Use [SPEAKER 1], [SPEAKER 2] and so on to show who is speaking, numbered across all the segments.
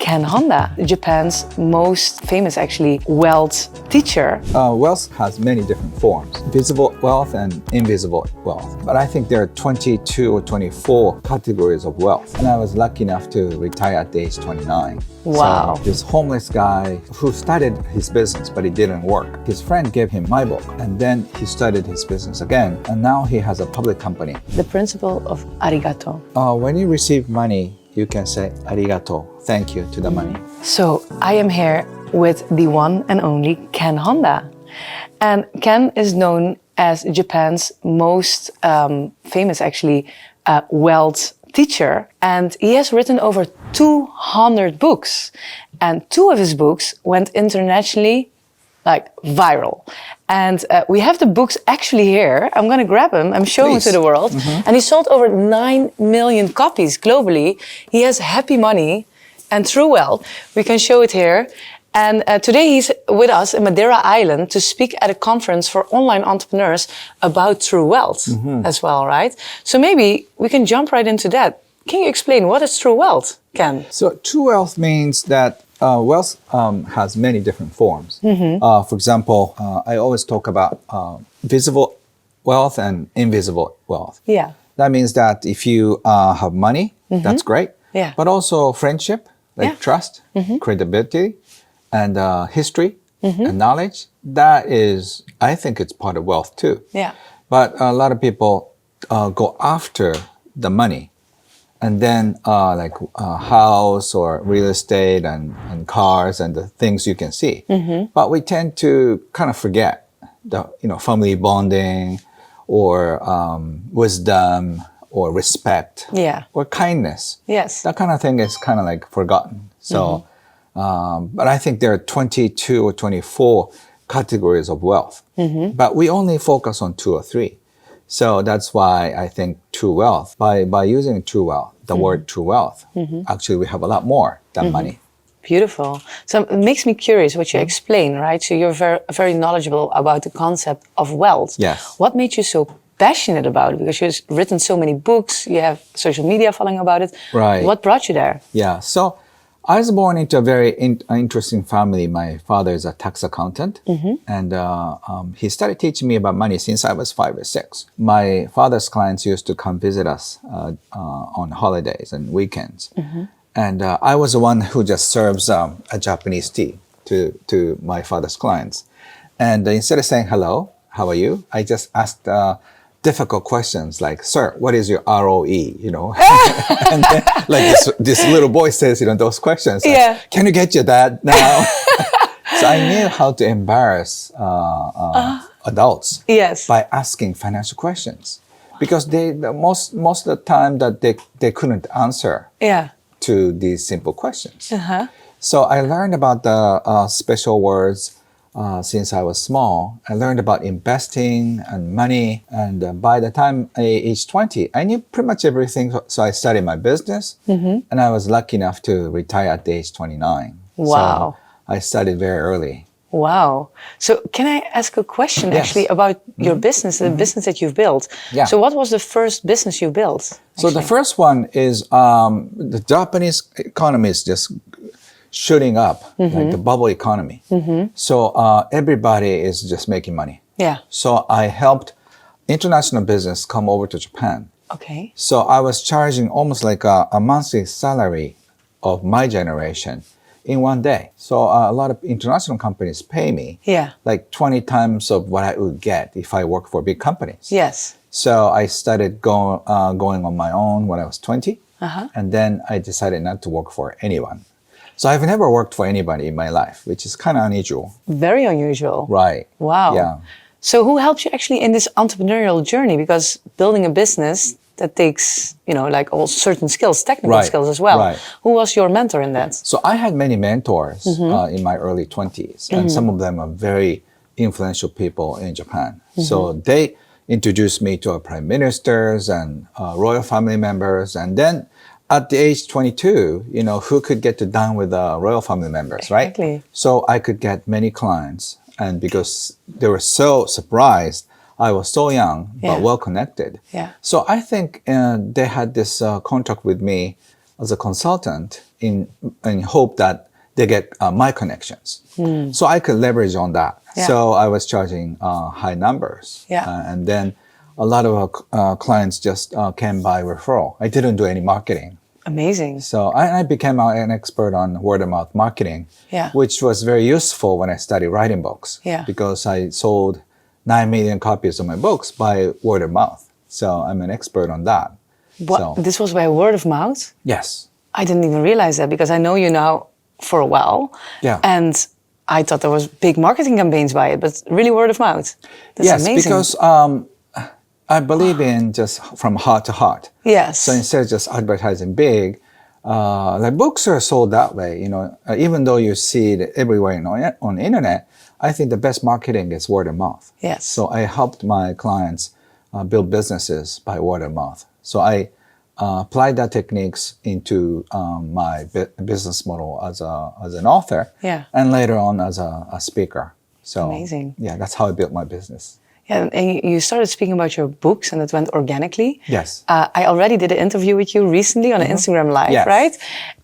[SPEAKER 1] Ken Honda, Japan's most famous, actually, wealth teacher.
[SPEAKER 2] Wealth has many different forms, visible wealth and invisible wealth. But I think there are 22 or 24 categories of wealth. And I was lucky enough to retire at age 29.
[SPEAKER 1] Wow.
[SPEAKER 2] So this homeless guy who started his business, but it didn't work. His friend gave him my book, and then he started his business again. And now he has a public company.
[SPEAKER 1] The principle of arigato.
[SPEAKER 2] When you receive money, you can say arigato, thank you to the money.
[SPEAKER 1] So I am here with the one and only Ken Honda. And Ken is known as Japan's most famous, actually, wealth teacher. And he has written over 200 books. And 2 of his books went internationally, like, viral. And we have the books actually here. I'm going to grab them. I'm showing them to the world. And he sold over 9 million copies globally. He has Happy Money and True Wealth. We can show it here. And today he's with us in Madeira Island to speak at a conference for online entrepreneurs about true wealth as well, right? So maybe we can jump right into that. Can you explain what is true wealth, Ken?
[SPEAKER 2] So true wealth means that wealth has many different forms. For example, I always talk about visible wealth and invisible wealth.
[SPEAKER 1] Yeah.
[SPEAKER 2] That means that if you have money, that's great.
[SPEAKER 1] Yeah.
[SPEAKER 2] But also friendship, like trust, credibility, and history and knowledge. That is, I think it's part of wealth too.
[SPEAKER 1] Yeah.
[SPEAKER 2] But a lot of people go after the money. And then like a house or real estate and cars and the things you can see. But we tend to kind of forget the family bonding or wisdom or respect or kindness.
[SPEAKER 1] Yes.
[SPEAKER 2] That kind of thing is kind of like forgotten. So, but I think there are 22 or 24 categories of wealth. But we only focus on 2 or 3. So that's why I think true wealth, by using true wealth, the word true wealth, actually we have a lot more than money.
[SPEAKER 1] Beautiful. So it makes me curious what you explain, right? So you're very knowledgeable about the concept of wealth.
[SPEAKER 2] Yes.
[SPEAKER 1] What made you so passionate about it? Because you've written so many books, you have social media following about it.
[SPEAKER 2] Right.
[SPEAKER 1] What brought you there?
[SPEAKER 2] Yeah. So I was born into a very interesting family. My father is a tax accountant, and he started teaching me about money since I was 5 or 6. My father's clients used to come visit us on holidays and weekends. And I was the one who just serves a Japanese tea to my father's clients. And instead of saying, hello, how are you? I just asked difficult questions like, sir, what is your ROE? And then, like this little boy says, those questions. Like, can you get your dad now? So I knew how to embarrass adults by asking financial questions, because most of the time that they couldn't answer to these simple questions. So I learned about the special words. Since I was small, I learned about investing and money. And by the time I age 20, I knew pretty much everything. So I started my business, and I was lucky enough to retire at the age 29.
[SPEAKER 1] Wow.
[SPEAKER 2] So I started very early.
[SPEAKER 1] Wow. So can I ask a question actually about your business, the business that you've built?
[SPEAKER 2] Yeah.
[SPEAKER 1] So what was the first business you built?
[SPEAKER 2] So the first one is the Japanese economy is just shooting up, like the bubble economy. So everybody is just making money.
[SPEAKER 1] Yeah.
[SPEAKER 2] So I helped international business come over to Japan.
[SPEAKER 1] Okay.
[SPEAKER 2] So I was charging almost like a monthly salary of my generation in one day. So a lot of international companies pay me like 20 times of what I would get if I work for big companies.
[SPEAKER 1] Yes.
[SPEAKER 2] So I started going on my own when I was 20. And then I decided not to work for anyone. So I've never worked for anybody in my life, which is kind of unusual.
[SPEAKER 1] Very unusual.
[SPEAKER 2] Right.
[SPEAKER 1] Wow.
[SPEAKER 2] Yeah.
[SPEAKER 1] So who helped you actually in this entrepreneurial journey? Because building a business, that takes, like all certain skills, technical skills as well. Right. Who was your mentor in that?
[SPEAKER 2] So I had many mentors in my early 20s, and some of them are very influential people in Japan. So they introduced me to prime ministers and royal family members, and then at the age 22, who could get to dine with royal family members, right? So I could get many clients. And because they were so surprised, I was so young, but well connected. So I think they had this contract with me as a consultant in hope that they get my connections. So I could leverage on that.
[SPEAKER 1] Yeah.
[SPEAKER 2] So I was charging high numbers.
[SPEAKER 1] Yeah.
[SPEAKER 2] And then a lot of clients just came by referral. I didn't do any marketing.
[SPEAKER 1] Amazing.
[SPEAKER 2] So I became an expert on word of mouth marketing,
[SPEAKER 1] Yeah.
[SPEAKER 2] which was very useful when I started writing books.
[SPEAKER 1] Yeah.
[SPEAKER 2] Because I sold 9 million copies of my books by word of mouth. So I'm an expert on that.
[SPEAKER 1] What?
[SPEAKER 2] So,
[SPEAKER 1] This was by word of mouth?
[SPEAKER 2] yes.
[SPEAKER 1] I didn't even realize that because I know you now for a while.
[SPEAKER 2] Yeah.
[SPEAKER 1] And I thought there was big marketing campaigns by it, but really word of mouth. That's
[SPEAKER 2] Yes,
[SPEAKER 1] amazing.
[SPEAKER 2] because I believe in just from heart to heart.
[SPEAKER 1] Yes.
[SPEAKER 2] So instead of just advertising big, like books are sold that way. You know, even though you see it everywhere on the internet, I think the best marketing is word of mouth.
[SPEAKER 1] Yes.
[SPEAKER 2] So I helped my clients build businesses by word of mouth. So I applied that techniques into my business model as an author,
[SPEAKER 1] Yeah.
[SPEAKER 2] and later on as a speaker. So
[SPEAKER 1] Amazing.
[SPEAKER 2] yeah, that's how I built my business.
[SPEAKER 1] Yeah, and you started speaking about your books, and it went organically.
[SPEAKER 2] Yes.
[SPEAKER 1] I already did an interview with you recently on an Instagram Live,
[SPEAKER 2] Yes.
[SPEAKER 1] right?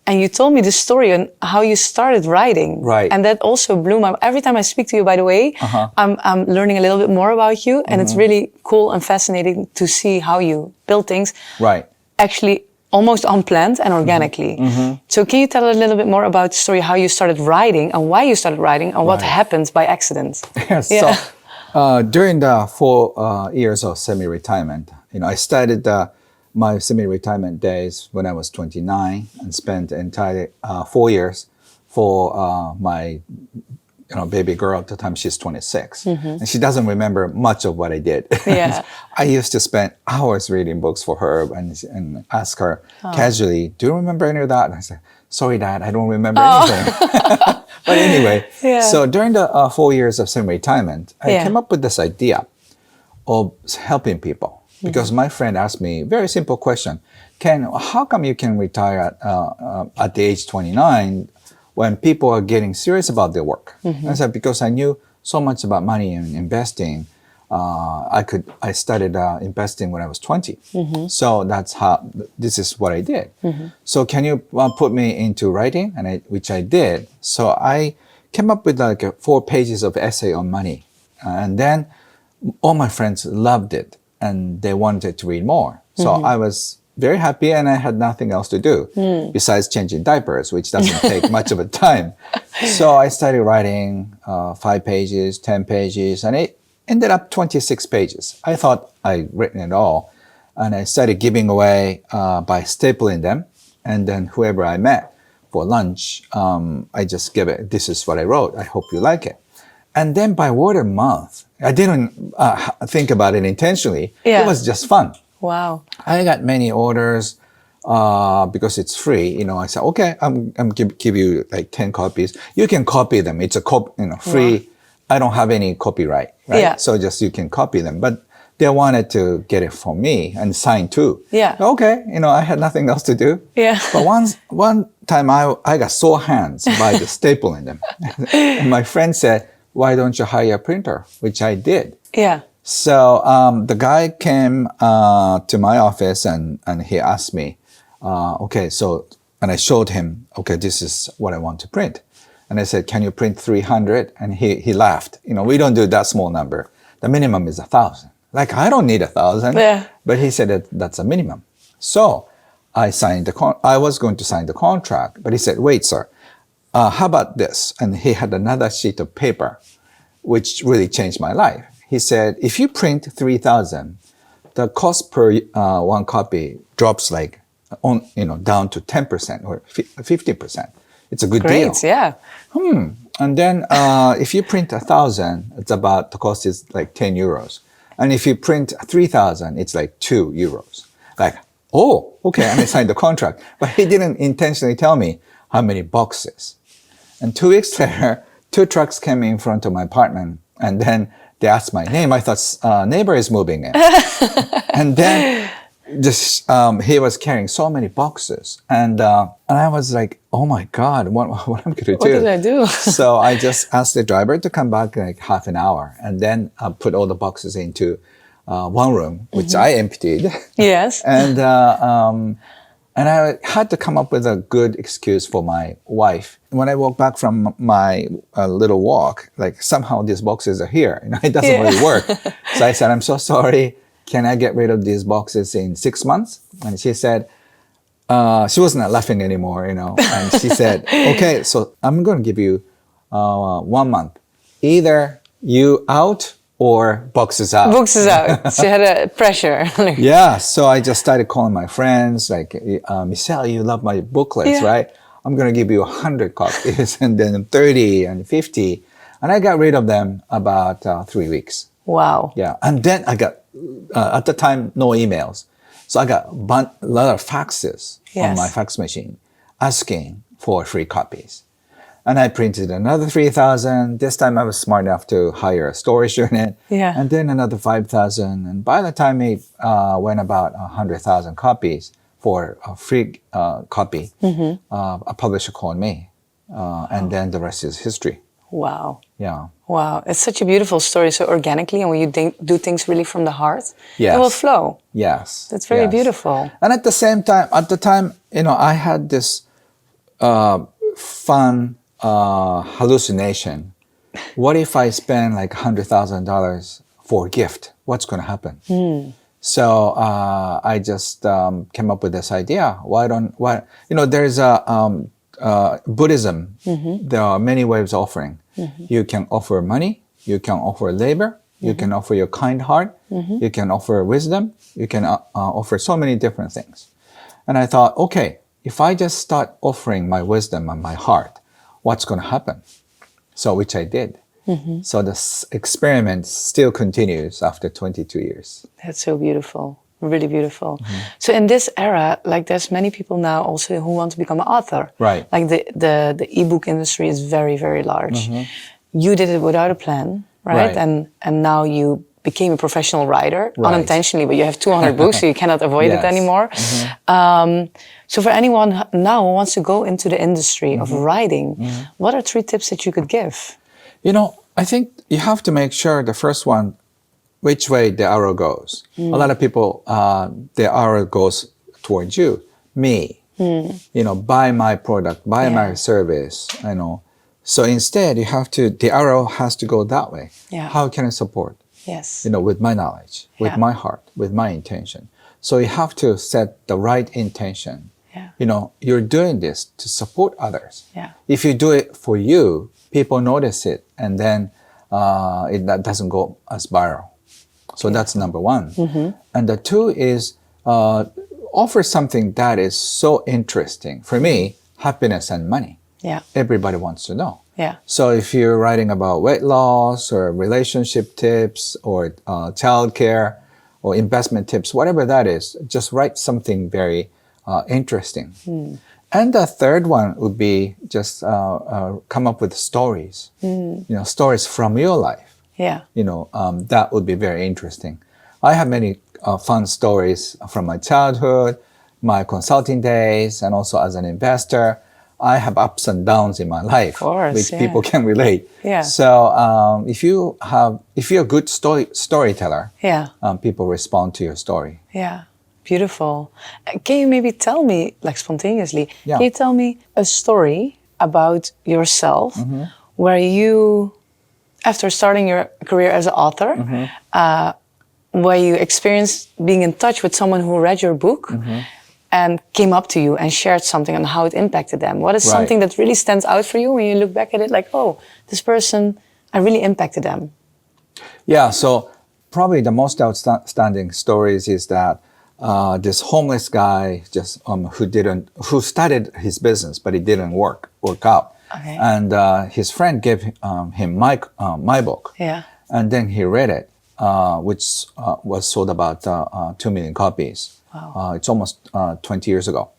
[SPEAKER 1] And you told me the story on how you started writing.
[SPEAKER 2] Right.
[SPEAKER 1] And that also blew my... Every time I speak to you, by the way, I'm learning a little bit more about you. And it's really cool and fascinating to see how you build things.
[SPEAKER 2] Right.
[SPEAKER 1] Actually, almost unplanned and organically. So can you tell a little bit more about the story, how you started writing and why you started writing and what
[SPEAKER 2] Right.
[SPEAKER 1] happened by accident?
[SPEAKER 2] Yes.
[SPEAKER 1] Yeah.
[SPEAKER 2] So during the 4 years of semi-retirement, I started my semi-retirement days when I was 29 and spent the entire 4 years for my baby girl. At the time she's 26, and she doesn't remember much of what I did.
[SPEAKER 1] Yeah.
[SPEAKER 2] I used to spend hours reading books for her and ask her casually, "Do you remember any of that?" And I said, "Sorry, Dad, I don't remember anything." But anyway,
[SPEAKER 1] Yeah.
[SPEAKER 2] so during the 4 years of semi-retirement, I came up with this idea of helping people. Because my friend asked me a very simple question: how come you can retire at the age 29 when people are getting serious about their work? I said, because I knew so much about money and investing. I started investing when I was 20. So that's this is what I did. So can you put me into writing? Which I did. So I came up with like 4 pages of essay on money. And then all my friends loved it and they wanted to read more. So I was very happy and I had nothing else to do besides changing diapers, which doesn't take much of a time. So I started writing 5 pages, 10 pages, and it ended up 26 pages. I thought I'd written it all. And I started giving away by stapling them. And then whoever I met for lunch, I just give it, "This is what I wrote. I hope you like it." And then by word of mouth, I didn't think about it intentionally.
[SPEAKER 1] Yeah.
[SPEAKER 2] It was just fun.
[SPEAKER 1] Wow.
[SPEAKER 2] I got many orders because it's free. I said, "Okay, I'm give you like 10 copies. You can copy them. It's a free.
[SPEAKER 1] Wow.
[SPEAKER 2] I don't have any copyright, right?
[SPEAKER 1] Yeah.
[SPEAKER 2] So just you can copy them." But they wanted to get it from me and sign too.
[SPEAKER 1] Yeah.
[SPEAKER 2] Okay, I had nothing else to do.
[SPEAKER 1] Yeah.
[SPEAKER 2] But one time I got sore hands by the stapling them. And my friend said, "Why don't you hire a printer?" Which I did.
[SPEAKER 1] Yeah.
[SPEAKER 2] So the guy came to my office and he asked me, and I showed him, "Okay, this is what I want to print." And I said, "Can you print 300? And he laughed. We don't do that small number. The minimum is 1,000. Like, I don't need 1,000.
[SPEAKER 1] Yeah.
[SPEAKER 2] But he said that's a minimum. So I was going to sign the contract, but he said, "Wait, sir, how about this?" And he had another sheet of paper, which really changed my life. He said, "If you print 3,000, the cost per one copy drops down to 10% or 50%. It's a good deal."
[SPEAKER 1] Great, yeah.
[SPEAKER 2] And then if you print 1,000, the cost is like 10 euros. And if you print 3,000, it's like 2 euros. Like, oh, okay, and I signed the contract. But he didn't intentionally tell me how many boxes. And 2 weeks later, 2 trucks came in front of my apartment. And then they asked my name. I thought neighbor is moving in. And then he was carrying so many boxes. And I was like, oh my God, what am I going to do?
[SPEAKER 1] What did I do?
[SPEAKER 2] So I just asked the driver to come back like half an hour and then put all the boxes into one room, which I emptied.
[SPEAKER 1] Yes.
[SPEAKER 2] And And I had to come up with a good excuse for my wife. When I walk back from my little walk, like somehow these boxes are here. It doesn't really work. So I said, I'm so sorry. Can I get rid of these boxes in 6 months? And she said, she was not laughing anymore, And she said, okay, so I'm going to give you 1 month. Either you out or boxes out.
[SPEAKER 1] Boxes out. She had a pressure.
[SPEAKER 2] Yeah, so I just started calling my friends, like, Michelle, you love my booklets, right? I'm going to give you 100 copies, and then 30 and 50. And I got rid of them about 3 weeks.
[SPEAKER 1] Wow.
[SPEAKER 2] Yeah, and then I got, at the time, no emails. So I got a lot of faxes on my fax machine asking for free copies. And I printed another 3,000. This time I was smart enough to hire a storage unit. Yeah. And then another 5,000. And by the time it went about 100,000 copies for a free copy, a publisher called me. And then the rest is history.
[SPEAKER 1] Wow.
[SPEAKER 2] Yeah.
[SPEAKER 1] Wow. It's such a beautiful story. So organically, and when you do things really from the heart,
[SPEAKER 2] yes.
[SPEAKER 1] it will flow.
[SPEAKER 2] Yes.
[SPEAKER 1] That's very beautiful.
[SPEAKER 2] And at the same time, I had this fun hallucination. What if I spend like $100,000 for a gift? What's going to happen? So I just came up with this idea. There's a Buddhism. There are many ways of offering. You can offer money. You can offer labor. You can offer your kind heart. You can offer wisdom. You can offer so many different things. And I thought, okay, if I just start offering my wisdom and my heart, what's going to happen? So, which I did. So this experiment still continues after 22 years.
[SPEAKER 1] That's so beautiful. Really beautiful. So in this era, like there's many people now also who want to become an author.
[SPEAKER 2] Right.
[SPEAKER 1] Like the ebook industry is very, very large. You did it without a plan, right? And now you became a professional writer, unintentionally, but you have 200 books, so you cannot avoid it anymore. So for anyone now who wants to go into the industry of writing, what are 3 tips that you could give?
[SPEAKER 2] I think you have to make sure the first one, which way the arrow goes. A lot of people, the arrow goes towards you, me. Buy my product, buy my service. So instead, the arrow has to go that way. How can I support?
[SPEAKER 1] Yes.
[SPEAKER 2] With my knowledge, with my heart, with my intention. So you have to set the right intention. You're doing this to support others. If you do it for you, people notice it, and then that doesn't go as viral. So that's number 1. And the 2 is offer something that is so interesting. For me, happiness and money. Everybody wants to know. So if you're writing about weight loss or relationship tips or childcare or investment tips, whatever that is, just write something very interesting. And the third one would be just come up with stories. Stories from your life. That would be very interesting. I have many fun stories from my childhood, my consulting days, and also as an investor. I have ups and downs in my life, which people can relate. So if you're a good storyteller, people respond to your story.
[SPEAKER 1] Beautiful. Can you maybe tell me, like spontaneously, can you tell me a story about yourself where you, after starting your career as an author, where you experienced being in touch with someone who read your book and came up to you and shared something on how it impacted them? What is something that really stands out for you when you look back at it like, oh, this person, I really impacted them? So probably the most outstanding stories is that this homeless guy just who started his business, but it didn't work out. And his friend gave him my book. And then he read it, which was sold about 2 million copies. It's almost 20 years ago.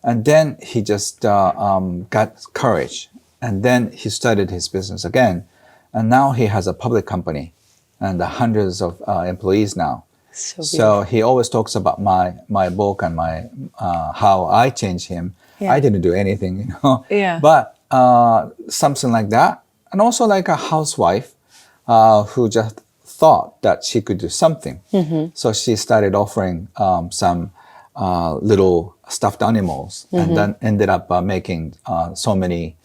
[SPEAKER 1] And then he just got courage. And then he started his business again. And now he has a public company and hundreds of employees now. So he always talks about my book and my how I changed him. I didn't do anything, But something like that. And also like a housewife who just thought that she could do something. So she started offering some
[SPEAKER 2] little stuffed animals, and then ended up making so many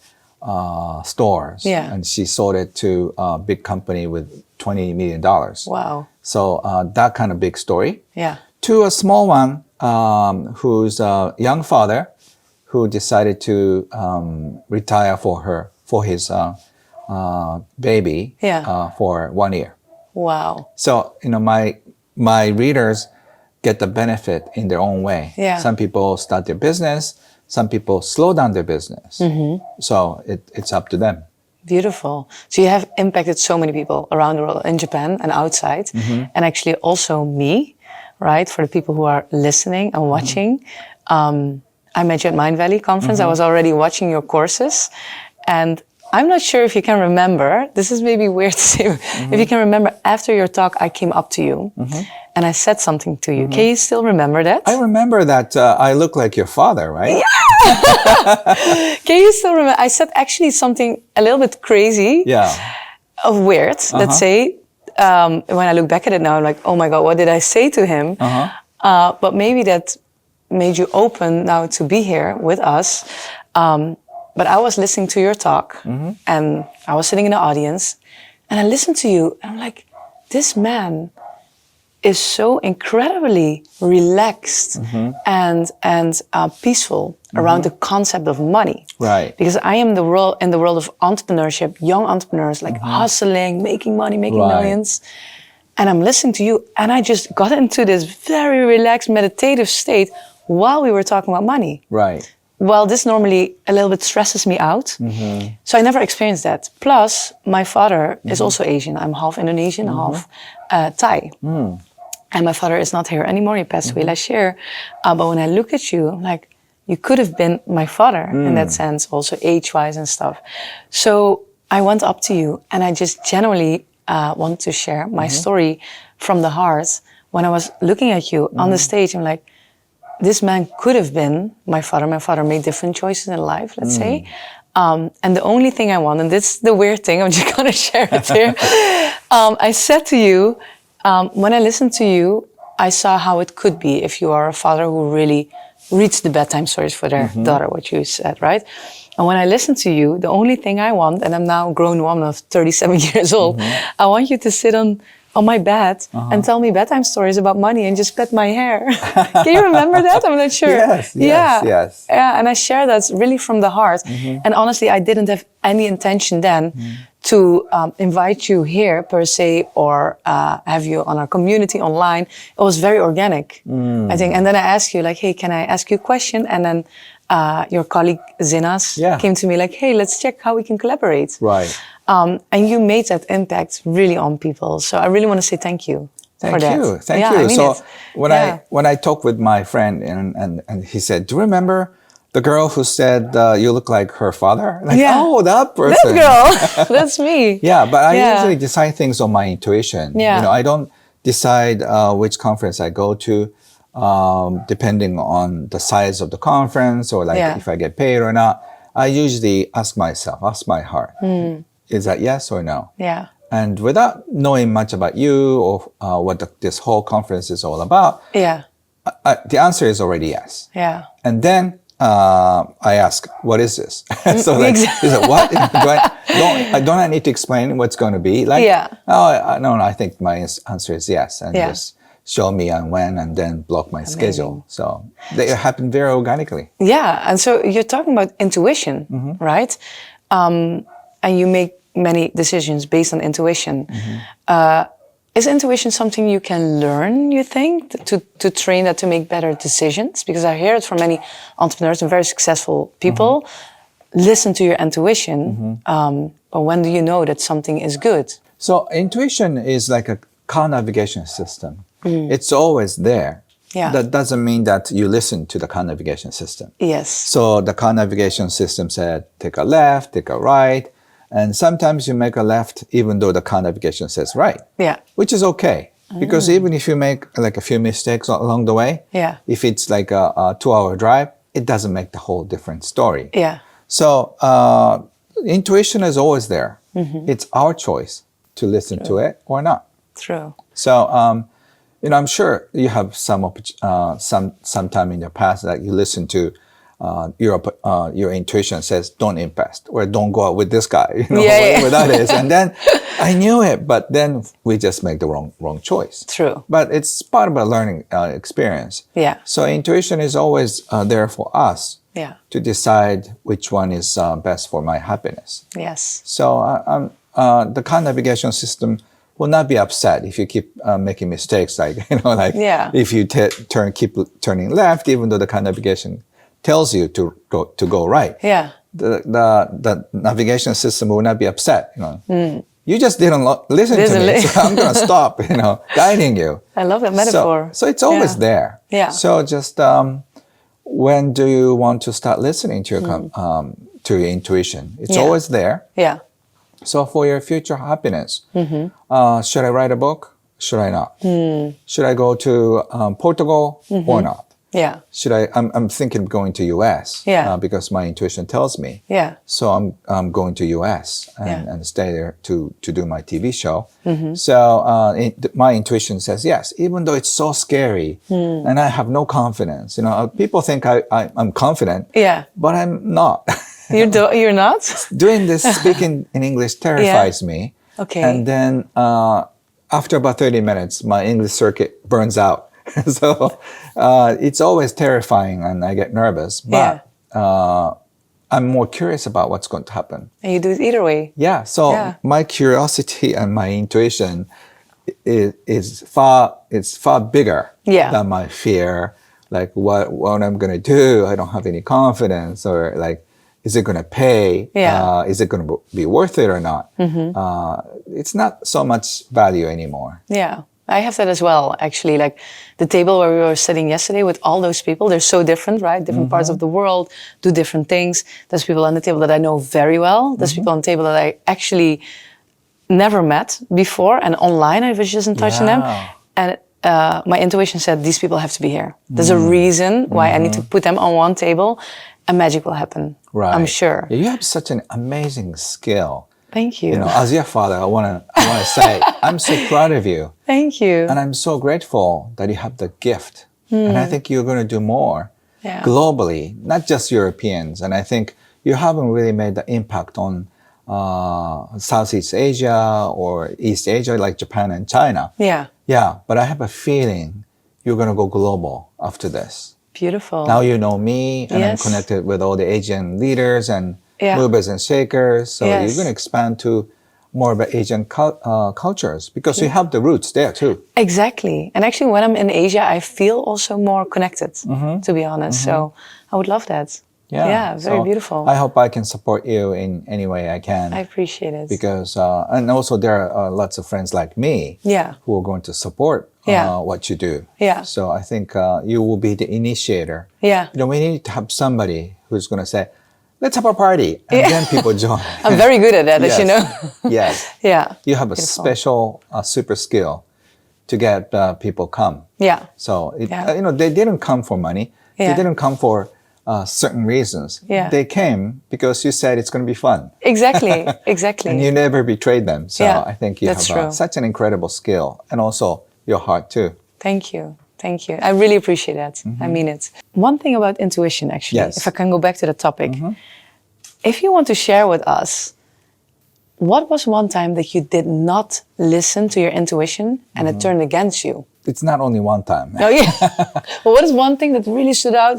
[SPEAKER 2] stores.
[SPEAKER 1] Yeah.
[SPEAKER 2] And she sold it to a big company with $20 million.
[SPEAKER 1] Wow.
[SPEAKER 2] So that kind of big story.
[SPEAKER 1] Yeah.
[SPEAKER 2] To a small one who's a young father who decided to retire for his baby for 1 year.
[SPEAKER 1] Wow.
[SPEAKER 2] So, my readers get the benefit in their own way.
[SPEAKER 1] Yeah.
[SPEAKER 2] Some people start their business, some people slow down their business. So it's up to them.
[SPEAKER 1] Beautiful. So you have impacted so many people around the world, in Japan and outside, and actually also me, right? For the people who are listening and watching. I met you at Mind Valley conference. I was already watching your courses, and I'm not sure if you can remember, this is maybe weird to say, if you can remember, after your talk, I came up to you and I said something to you. Can you still remember that?
[SPEAKER 2] I remember that I look like your father, right?
[SPEAKER 1] Yeah! Can you still remember? I said actually something a little bit crazy.
[SPEAKER 2] Yeah.
[SPEAKER 1] Of weird, let's say. When I look back at it now, I'm like, oh my God, what did I say to him? But maybe that made you open now to be here with us. But I was listening to your talk and I was sitting in the audience and I listened to you and I'm like, this man is so incredibly relaxed and peaceful around the concept of money.
[SPEAKER 2] Right.
[SPEAKER 1] Because I am in the world of entrepreneurship, young entrepreneurs, like hustling, making money, making millions. And I'm listening to you and I just got into this very relaxed meditative state while we were talking about money.
[SPEAKER 2] Right.
[SPEAKER 1] Well, this normally a little bit stresses me out. So I never experienced that. Plus, my father is also Asian. I'm half Indonesian, half Thai. And my father is not here anymore. He passed away last year. But when I look at you, I'm like, you could have been my father in that sense, also age-wise and stuff. So I went up to you and I just genuinely want to share my story from the heart. When I was looking at you on the stage, I'm like, this man could have been my father. My father made different choices in life, let's say. And the only thing I want, and this is the weird thing, I'm just going to share it here. I said to you, when I listened to you, I saw how it could be if you are a father who really reads the bedtime stories for their daughter, what you said, right? And when I listen to you, the only thing I want, and I'm now a grown woman of 37 years old, I want you to sit on my bed and tell me bedtime stories about money and just pet my hair. Can you remember that? I'm not sure.
[SPEAKER 2] Yes.
[SPEAKER 1] Yeah, and I share that really from the heart. And honestly, I didn't have any intention then to invite you here per se or have you on our community online. It was very organic, I think. And then I asked you like, hey, can I ask you a question? And then your colleague Zinas came to me like, hey, let's check how we can collaborate.
[SPEAKER 2] Right.
[SPEAKER 1] And you made that impact really on people. So I really want to say thank you for that.
[SPEAKER 2] Thank you.
[SPEAKER 1] I mean
[SPEAKER 2] so
[SPEAKER 1] it.
[SPEAKER 2] when I talked with my friend and he said, do you remember the girl who said you look like her father? Like, oh, that person.
[SPEAKER 1] That girl. That's me.
[SPEAKER 2] Yeah, but I usually decide things on my intuition.
[SPEAKER 1] Yeah.
[SPEAKER 2] I don't decide which conference I go to depending on the size of the conference or if I get paid or not. I usually ask my heart. Is that yes or no?
[SPEAKER 1] Yeah.
[SPEAKER 2] And without knowing much about you or what this whole conference is all about, the answer is already yes.
[SPEAKER 1] Yeah.
[SPEAKER 2] And then I ask, what is this? So like, is it what? Don't I need to explain what's going to be? Like, no, I think my answer is yes. And just show me on when and then block my schedule. So they happen very organically.
[SPEAKER 1] Yeah. And so you're talking about intuition, right? And you make many decisions based on intuition. Is intuition something you can learn, you think, to train that to make better decisions? Because I hear it from many entrepreneurs and very successful people. Listen to your intuition. But when do you know that something is good?
[SPEAKER 2] So intuition is like a car navigation system. It's always there.
[SPEAKER 1] Yeah.
[SPEAKER 2] That doesn't mean that you listen to the car navigation system.
[SPEAKER 1] Yes.
[SPEAKER 2] So the car navigation system said, take a left, take a right. And sometimes you make a left even though the car navigation says right. Yeah. Which is okay. Because even if you make like a few mistakes along the way, if it's like a 2-hour drive, it doesn't make the whole different story. Yeah. So intuition is always there. It's our choice to listen to it or not.
[SPEAKER 1] True.
[SPEAKER 2] So I'm sure you have some time in your past that you listen to your intuition says don't invest or don't go out with this guy, whatever that is. And then I knew it, but then we just make the wrong choice.
[SPEAKER 1] True.
[SPEAKER 2] But it's part of a learning experience.
[SPEAKER 1] Yeah.
[SPEAKER 2] So intuition is always there for us to decide which one is best for my happiness.
[SPEAKER 1] Yes.
[SPEAKER 2] So the car navigation system will not be upset if you keep making mistakes, like if you keep turning left, even though the car navigation tells you to go right.
[SPEAKER 1] Yeah.
[SPEAKER 2] The navigation system will not be upset. You just didn't listen to me, so I'm going to stop. Guiding you.
[SPEAKER 1] I love that metaphor.
[SPEAKER 2] So it's always there.
[SPEAKER 1] Yeah.
[SPEAKER 2] So just when do you want to start listening to your intuition? It's always there.
[SPEAKER 1] Yeah.
[SPEAKER 2] So for your future happiness, should I write a book? Should I not? Should I go to Portugal or not?
[SPEAKER 1] Yeah.
[SPEAKER 2] I'm thinking of going to US because my intuition tells me.
[SPEAKER 1] Yeah.
[SPEAKER 2] So I'm going to US and stay there to do my TV show. So my intuition says yes, even though it's so scary and I have no confidence. People think I'm confident, but I'm not.
[SPEAKER 1] You're not?
[SPEAKER 2] Doing this, speaking in English terrifies me.
[SPEAKER 1] Okay.
[SPEAKER 2] And then after about 30 minutes, my English circuit burns out. So it's always terrifying and I get nervous. But I'm more curious about what's going to happen.
[SPEAKER 1] And you do it either way.
[SPEAKER 2] Yeah. So my curiosity and my intuition is far bigger than my fear. Like what I'm going to do. I don't have any confidence, or like, is it going to pay? Is it going to be worth it or not? It's not so much value anymore.
[SPEAKER 1] Yeah, I have that as well, actually. Like the table where we were sitting yesterday with all those people, they're so different, right? Different parts of the world, do different things. There's people on the table that I know very well. There's people on the table that I actually never met before. And online, I was just in touch with them. And my intuition said, these people have to be here. There's a reason why I need to put them on one table. And magic will happen. Right. I'm sure.
[SPEAKER 2] You have such an amazing skill.
[SPEAKER 1] Thank you.
[SPEAKER 2] As your father, I want to say, I'm so proud of you.
[SPEAKER 1] Thank you.
[SPEAKER 2] And I'm so grateful that you have the gift. And I think you're going to do more globally, not just Europeans. And I think you haven't really made the impact on Southeast Asia or East Asia, like Japan and China.
[SPEAKER 1] Yeah.
[SPEAKER 2] Yeah. But I have a feeling you're going to go global after this.
[SPEAKER 1] Beautiful.
[SPEAKER 2] Now you know me, and I'm connected with all the Asian leaders and movers and shakers. So you're going to expand to more of the Asian cultures because you have the roots there too.
[SPEAKER 1] Exactly. And actually, when I'm in Asia, I feel also more connected, to be honest. So I would love that. Yeah, very beautiful.
[SPEAKER 2] I hope I can support you in any way I can.
[SPEAKER 1] I appreciate it.
[SPEAKER 2] Because, and also there are lots of friends like me who are going to support what you do.
[SPEAKER 1] Yeah.
[SPEAKER 2] So I think you will be the initiator.
[SPEAKER 1] Yeah.
[SPEAKER 2] We need to have somebody who's going to say, let's have a party. And then people join.
[SPEAKER 1] I'm very good at that, as you know.
[SPEAKER 2] Yes.
[SPEAKER 1] Yeah.
[SPEAKER 2] You have a special super skill to get people come.
[SPEAKER 1] Yeah.
[SPEAKER 2] So, they didn't come for money. They didn't come for certain reasons.
[SPEAKER 1] Yeah.
[SPEAKER 2] They came because you said it's going to be fun.
[SPEAKER 1] Exactly. Exactly.
[SPEAKER 2] And you never betrayed them. So I think you
[SPEAKER 1] that's
[SPEAKER 2] have such an incredible skill, and also your heart too.
[SPEAKER 1] Thank you. Thank you. I really appreciate that. I mean it. One thing about intuition, actually, if I can go back to the topic. If you want to share with us, what was one time that you did not listen to your intuition and it turned against you?
[SPEAKER 2] It's not only one time.
[SPEAKER 1] Oh, yeah. Well, what is one thing that really stood out?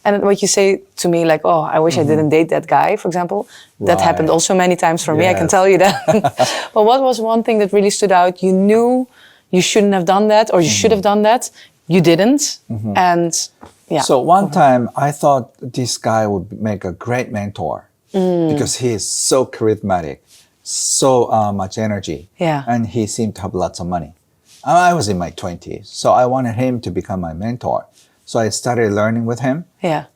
[SPEAKER 1] And what you say to me, like, oh, I wish I didn't date that guy, for example. That happened also many times for me, I can tell you that. But what was one thing that really stood out? You knew you shouldn't have done that, or you should have done that. You didn't. And
[SPEAKER 2] So one time I thought this guy would make a great mentor because he is so charismatic, so much energy. And he seemed to have lots of money. I was in my 20s, so I wanted him to become my mentor. So I started learning with him.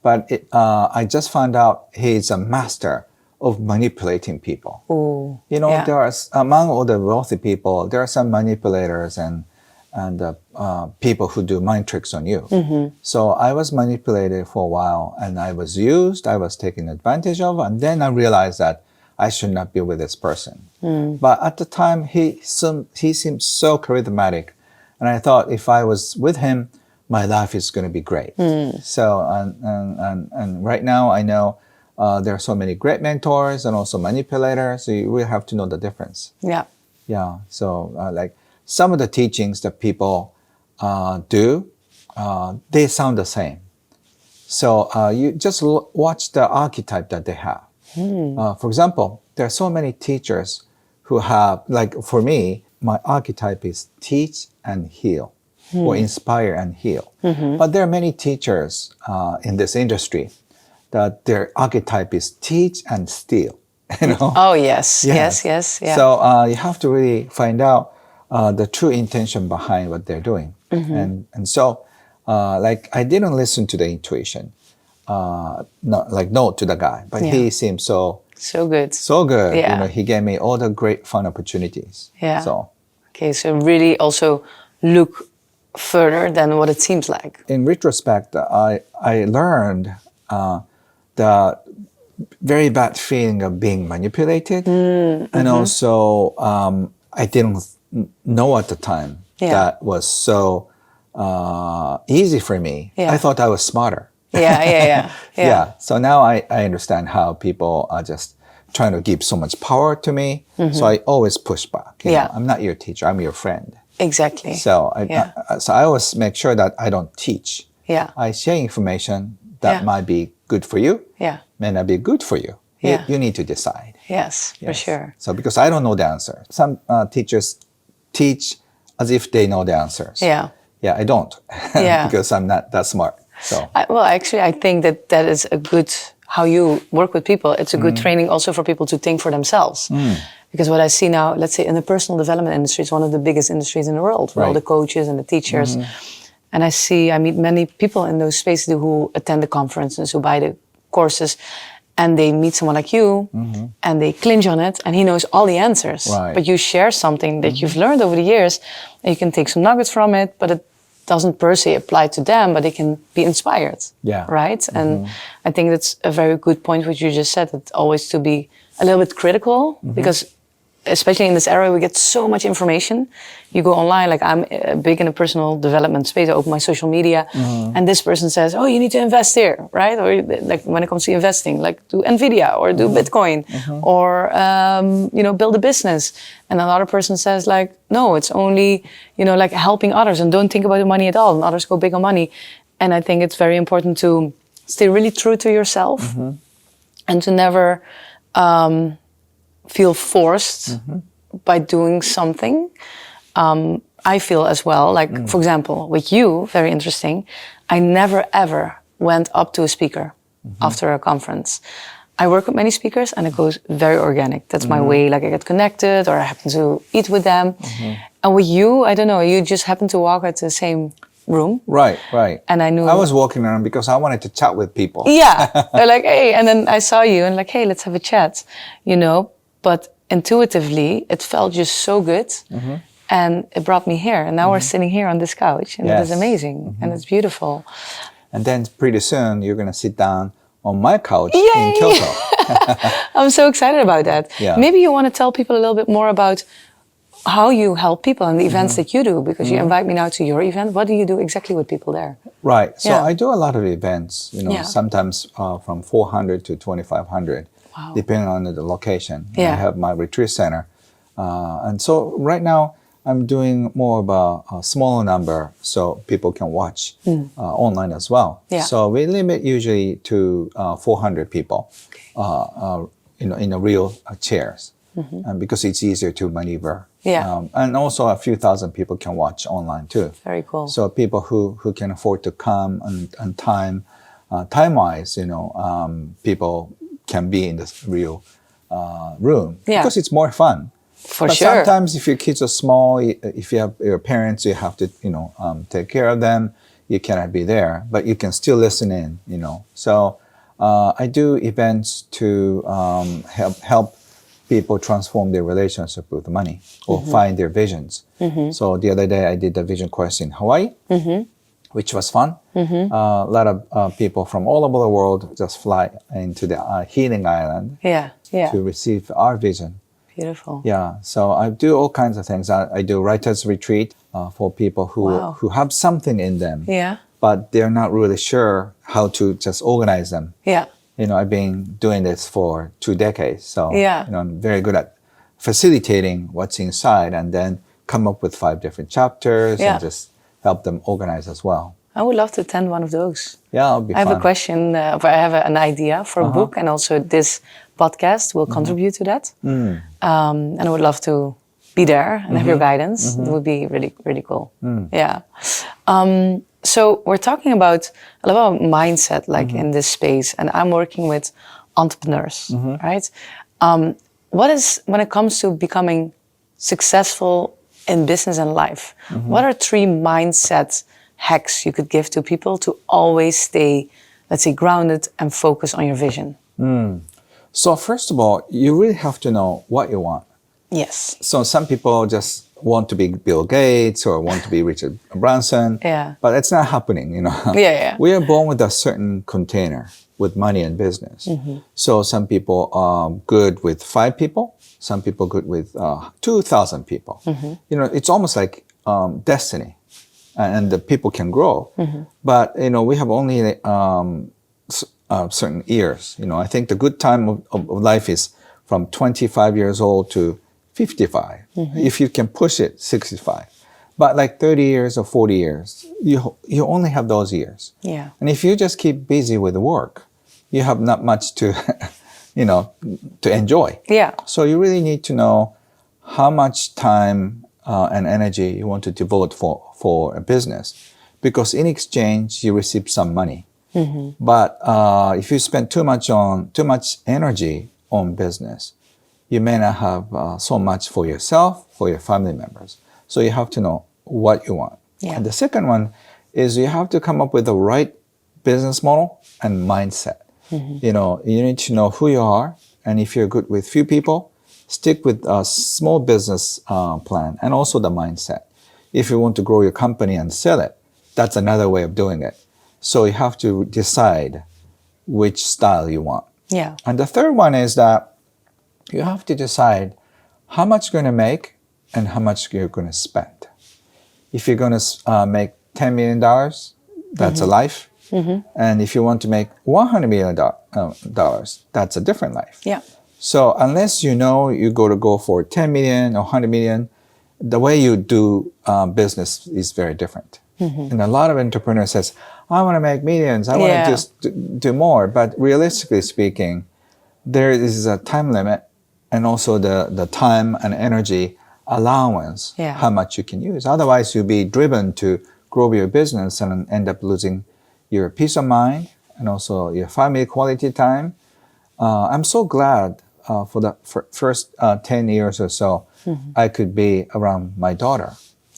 [SPEAKER 2] But I just found out he's a master of manipulating people.
[SPEAKER 1] Ooh,
[SPEAKER 2] there are, among all the wealthy people, there are some manipulators and people who do mind tricks on you. So I was manipulated for a while, and I was used, I was taken advantage of, and then I realized that I should not be with this person. But at the time, he seemed so charismatic And I thought if I was with him, my life is going to be great. So, and right now I know there are so many great mentors and also manipulators. So you really have to know the difference.
[SPEAKER 1] Yeah.
[SPEAKER 2] Yeah. So like some of the teachings that people do, they sound the same. So you just watch the archetype that they have. For example, there are so many teachers who have, like for me, my archetype is teach and heal or inspire and heal. But there are many teachers in this industry that their archetype is teach and steal. You know?
[SPEAKER 1] Oh, yes. Yes. Yes. Yeah.
[SPEAKER 2] So you have to really find out the true intention behind what they're doing. And so like I didn't listen to the intuition, no to the guy, but he seemed so
[SPEAKER 1] good.
[SPEAKER 2] So good.
[SPEAKER 1] Yeah.
[SPEAKER 2] You know, he gave me all the great fun opportunities.
[SPEAKER 1] Yeah.
[SPEAKER 2] So
[SPEAKER 1] okay, so really also look further than what it seems like.
[SPEAKER 2] in retrospect, I learned the very bad feeling of being manipulated, and also I didn't know at the time that was so easy for me.
[SPEAKER 1] Yeah.
[SPEAKER 2] I thought I was smarter.
[SPEAKER 1] Yeah.
[SPEAKER 2] So now I understand how people are just trying to give so much power to me. So I always push back. You know, I'm not your teacher. I'm your friend.
[SPEAKER 1] Exactly.
[SPEAKER 2] So I always make sure that I don't teach.
[SPEAKER 1] Yeah.
[SPEAKER 2] I share information that might be good for you.
[SPEAKER 1] Yeah.
[SPEAKER 2] May not be good for you.
[SPEAKER 1] Yeah.
[SPEAKER 2] You need to decide.
[SPEAKER 1] Yes, for sure.
[SPEAKER 2] So because I don't know the answer. Some teachers teach as if they know the answers.
[SPEAKER 1] Yeah.
[SPEAKER 2] Yeah, I don't.
[SPEAKER 1] Yeah.
[SPEAKER 2] Because I'm not that smart. So
[SPEAKER 1] Well, actually, I think that is a good, how you work with people. It's a good training also for people to think for themselves. Because what I see now, let's say in the personal development industry, it's one of the biggest industries in the world, where all the coaches and the teachers. And I meet many people in those spaces who attend the conferences, who buy the courses, and they meet someone like you, and they clinch on it, and he knows all the answers.
[SPEAKER 2] Right.
[SPEAKER 1] But you share something that you've learned over the years, and you can take some nuggets from it, but it doesn't per se apply to them, but they can be inspired.
[SPEAKER 2] Yeah.
[SPEAKER 1] Right? And I think that's a very good point, what you just said, that always to be a little bit critical, because especially in this era, we get so much information. You go online, like I'm big in a personal development space. I open my social media, and this person says, "Oh, you need to invest here," right? Or like when it comes to investing, like do Nvidia or do Bitcoin, or build a business. And another person says, like, "No, it's only like helping others, and don't think about the money at all." And others go big on money. And I think it's very important to stay really true to yourself, and to never feel forced by doing something. I feel as well, like, for example, with you, very interesting, I never ever went up to a speaker after a conference. I work with many speakers and it goes very organic. That's my way, like I get connected or I happen to eat with them. And with you, I don't know, you just happen to walk at the same room.
[SPEAKER 2] Right.
[SPEAKER 1] And I knew...
[SPEAKER 2] I was walking around because I wanted to chat with people.
[SPEAKER 1] Yeah. They're like, hey, and then I saw you and like, hey, let's have a chat, But intuitively, it felt just so good. And it brought me here. And now we're sitting here on this couch. And it is amazing. And it's beautiful.
[SPEAKER 2] And then pretty soon, you're going to sit down on my couch
[SPEAKER 1] Yay!
[SPEAKER 2] in Kyoto.
[SPEAKER 1] I'm so excited about that.
[SPEAKER 2] Yeah.
[SPEAKER 1] Maybe you want to tell people a little bit more about how you help people and the events that you do. Because you invite me now to your event. What do you do exactly with people there?
[SPEAKER 2] Right. So I do a lot of events, sometimes from 400 to 2,500. Wow. Depending on the location. I have my retreat center. And so right now, I'm doing more of a smaller number so people can watch online as well. Yeah. So we limit usually to 400 people in the real chairs. And because it's easier to maneuver. Yeah. And also a few thousand people can watch online too.
[SPEAKER 1] Very cool.
[SPEAKER 2] So people who can afford to come and time-wise, people can be in this real room because it's more fun. But sometimes if your kids are small, if you have your parents, you have to, take care of them. You cannot be there, but you can still listen in, So I do events to help people transform their relationship with money or find their visions. So the other day I did a vision course in Hawaii. Which was fun. A lot of people from all over the world just fly into the healing island to receive our vision.
[SPEAKER 1] beautiful.
[SPEAKER 2] Yeah, so I do all kinds of things. I do writers retreat for people who have something in them,
[SPEAKER 1] Yeah.
[SPEAKER 2] but they're not really sure how to just organize them.
[SPEAKER 1] Yeah.
[SPEAKER 2] I've been doing this for 2 decades, so
[SPEAKER 1] Yeah.
[SPEAKER 2] I'm very good at facilitating what's inside, and then come up with 5 different chapters
[SPEAKER 1] Yeah.
[SPEAKER 2] and just help them organize as well.
[SPEAKER 1] I would love to attend one of those.
[SPEAKER 2] Yeah, it'll be
[SPEAKER 1] I have
[SPEAKER 2] fun.
[SPEAKER 1] a question. I have an idea for a book, and also this podcast will contribute to that. And I would love to be there and have your guidance. It would be really, really cool. Yeah. So we're talking about a lot about mindset, like in this space, and I'm working with entrepreneurs, right? What is, when it comes to becoming successful in business and life, what are 3 mindset hacks you could give to people to always stay, let's say, grounded and focus on your vision?
[SPEAKER 2] So first of all, you really have to know what you want.
[SPEAKER 1] Yes.
[SPEAKER 2] So some people just want to be Bill Gates or want to be Richard Branson,
[SPEAKER 1] Yeah.
[SPEAKER 2] but it's not happening,
[SPEAKER 1] Yeah.
[SPEAKER 2] We are born with a certain container with money and business. So some people are good with 5 people, some people good with 2,000 people. It's almost like destiny, and the people can grow. But, we have only certain years. I think the good time of life is from 25 years old to 55. If you can push it, 65. But like 30 years or 40 years, you only have those years.
[SPEAKER 1] Yeah.
[SPEAKER 2] And if you just keep busy with work, you have not much to, to enjoy.
[SPEAKER 1] Yeah.
[SPEAKER 2] So you really need to know how much time and energy you want to devote for a business, because in exchange you receive some money. But if you spend too much energy on business, you may not have so much for yourself, for your family members. So you have to know what you want.
[SPEAKER 1] Yeah.
[SPEAKER 2] And the second one is you have to come up with the right business model and mindset. You need to know who you are, and if you're good with few people, stick with a small business plan and also the mindset. If you want to grow your company and sell it, that's another way of doing it. So you have to decide which style you want.
[SPEAKER 1] Yeah.
[SPEAKER 2] And the third one is that you have to decide how much you're going to make and how much you're going to spend. If you're going to make $10 million, that's a life. And if you want to make $100 million, that's a different life.
[SPEAKER 1] Yeah.
[SPEAKER 2] So unless you go to go for 10 million or 100 million, the way you do business is very different. And a lot of entrepreneurs says, I want to make millions. I want to just do more. But realistically speaking, there is a time limit, and also the time and energy allowance, how much you can use. Otherwise, you'll be driven to grow your business and end up losing your peace of mind and also your family quality time. I'm so glad for the first 10 years or so, I could be around my daughter.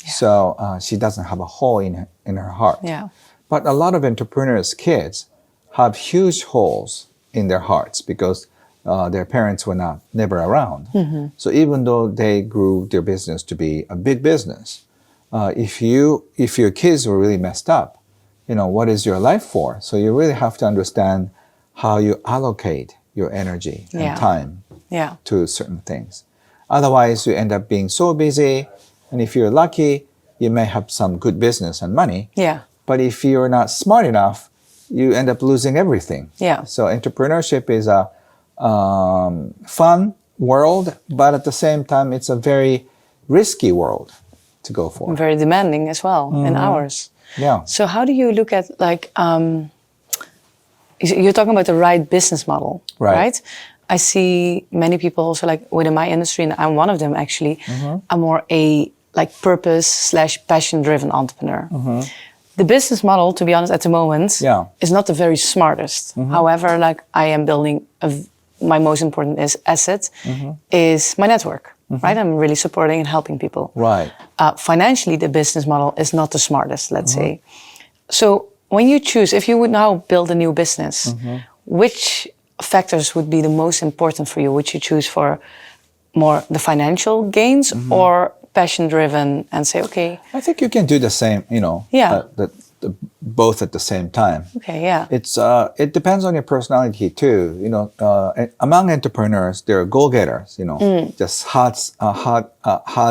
[SPEAKER 2] So she doesn't have a hole in her heart.
[SPEAKER 1] Yeah.
[SPEAKER 2] But a lot of entrepreneurs' kids have huge holes in their hearts because their parents were never around. So even though they grew their business to be a big business, if your kids were really messed up, what is your life for? So you really have to understand how you allocate your energy and time to certain things. Otherwise, you end up being so busy, and if you're lucky, you may have some good business and money.
[SPEAKER 1] Yeah.
[SPEAKER 2] But if you're not smart enough, you end up losing everything. Yeah. So entrepreneurship is a fun world, but at the same time, it's a very risky world to go for.
[SPEAKER 1] Very demanding as well in hours.
[SPEAKER 2] Yeah.
[SPEAKER 1] So how do you look at you're talking about the right business model, right? I see many people also within my industry, and I'm one of them actually, I'm more a purpose/passion driven entrepreneur. The business model, to be honest, at the moment, is not the very smartest. However, I am building my most important asset is my network, right? I'm really supporting and helping people.
[SPEAKER 2] Right.
[SPEAKER 1] Financially, the business model is not the smartest, let's say. So when you choose, if you would now build a new business, which factors would be the most important for you? Would you choose for more the financial gains or passion driven and say, okay?
[SPEAKER 2] I think you can do the same, both at the same time.
[SPEAKER 1] Okay, yeah.
[SPEAKER 2] It depends on your personality too. Among entrepreneurs, there are go-getters. Just hard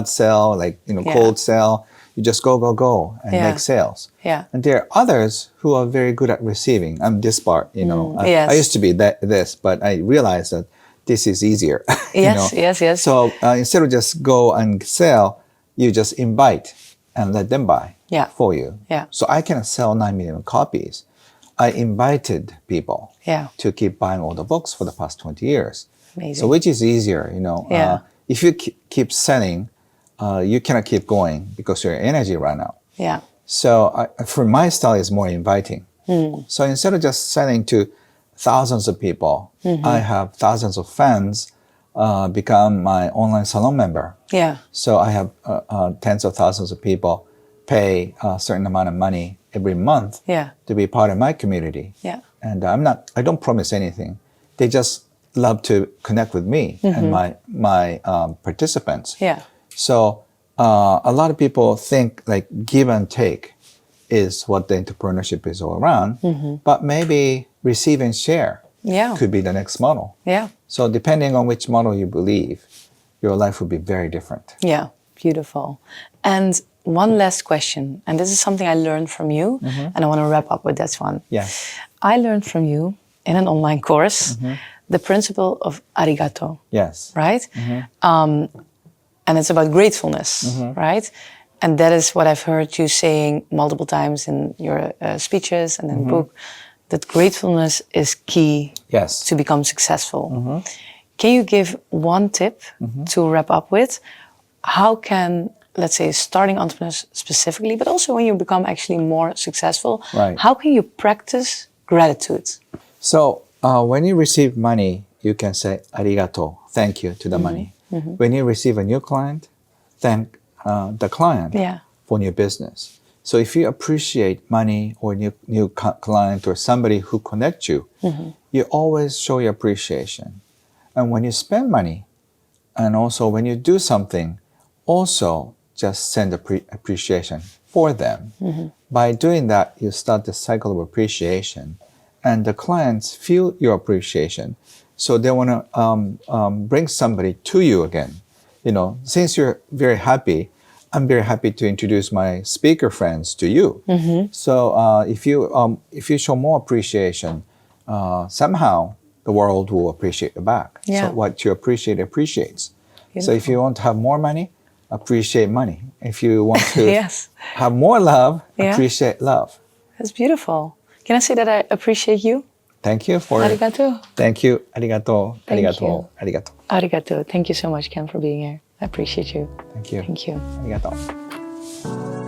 [SPEAKER 2] sell, like cold sell. You just go and make sales.
[SPEAKER 1] Yeah.
[SPEAKER 2] And there are others who are very good at receiving. I'm this part.
[SPEAKER 1] Yes.
[SPEAKER 2] I used to be this, but I realized that this is easier.
[SPEAKER 1] Yes.
[SPEAKER 2] So instead of just go and sell, you just invite and let them buy for you.
[SPEAKER 1] Yeah.
[SPEAKER 2] So I can sell 9 million copies. I invited people to keep buying all the books for the past 20 years.
[SPEAKER 1] Amazing.
[SPEAKER 2] So which is easier, if you keep selling, you cannot keep going because your energy run out.
[SPEAKER 1] Yeah.
[SPEAKER 2] So for my style is more inviting. So instead of just selling to thousands of people, I have thousands of fans become my online salon member.
[SPEAKER 1] Yeah.
[SPEAKER 2] So I have tens of thousands of people pay a certain amount of money every month to be part of my community.
[SPEAKER 1] Yeah.
[SPEAKER 2] And I don't promise anything. They just love to connect with me and my participants.
[SPEAKER 1] Yeah.
[SPEAKER 2] So a lot of people think like give and take is what the entrepreneurship is all around, but maybe receive and share could be the next model.
[SPEAKER 1] Yeah.
[SPEAKER 2] So depending on which model you believe, your life will be very different.
[SPEAKER 1] Yeah, beautiful. And one last question, and this is something I learned from you, and I want to wrap up with this one.
[SPEAKER 2] Yes.
[SPEAKER 1] I learned from you in an online course the principle of arigato.
[SPEAKER 2] Yes.
[SPEAKER 1] Right? And it's about gratefulness, right? And that is what I've heard you saying multiple times in your speeches and in the book, that gratefulness is key to become successful. Can you give one tip to wrap up with? How can, let's say, starting entrepreneurs specifically, but also when you become actually more successful, how can you practice gratitude?
[SPEAKER 2] So when you receive money, you can say arigato, thank you to the money. When you receive a new client, thank the client for new business. So if you appreciate money or new client or somebody who connects you, you always show your appreciation. And when you spend money, and also when you do something, also just send appreciation for them. By doing that, you start the cycle of appreciation, and the clients feel your appreciation. So they want to bring somebody to you again. Since you're very happy, I'm very happy to introduce my speaker friends to you. So if you show more appreciation, somehow the world will appreciate you back. So what you appreciate appreciates. Beautiful. So if you want to have more money, appreciate money. If you want to have more love, appreciate love.
[SPEAKER 1] That's beautiful. Can I say that I appreciate you?
[SPEAKER 2] Thank you for
[SPEAKER 1] Arigato.
[SPEAKER 2] Thank you. Arigato.
[SPEAKER 1] Thank you.
[SPEAKER 2] Arigato.
[SPEAKER 1] Arigato. Thank you so much, Ken, for being here. I appreciate you.
[SPEAKER 2] Thank you.
[SPEAKER 1] Thank you.
[SPEAKER 2] Arigato.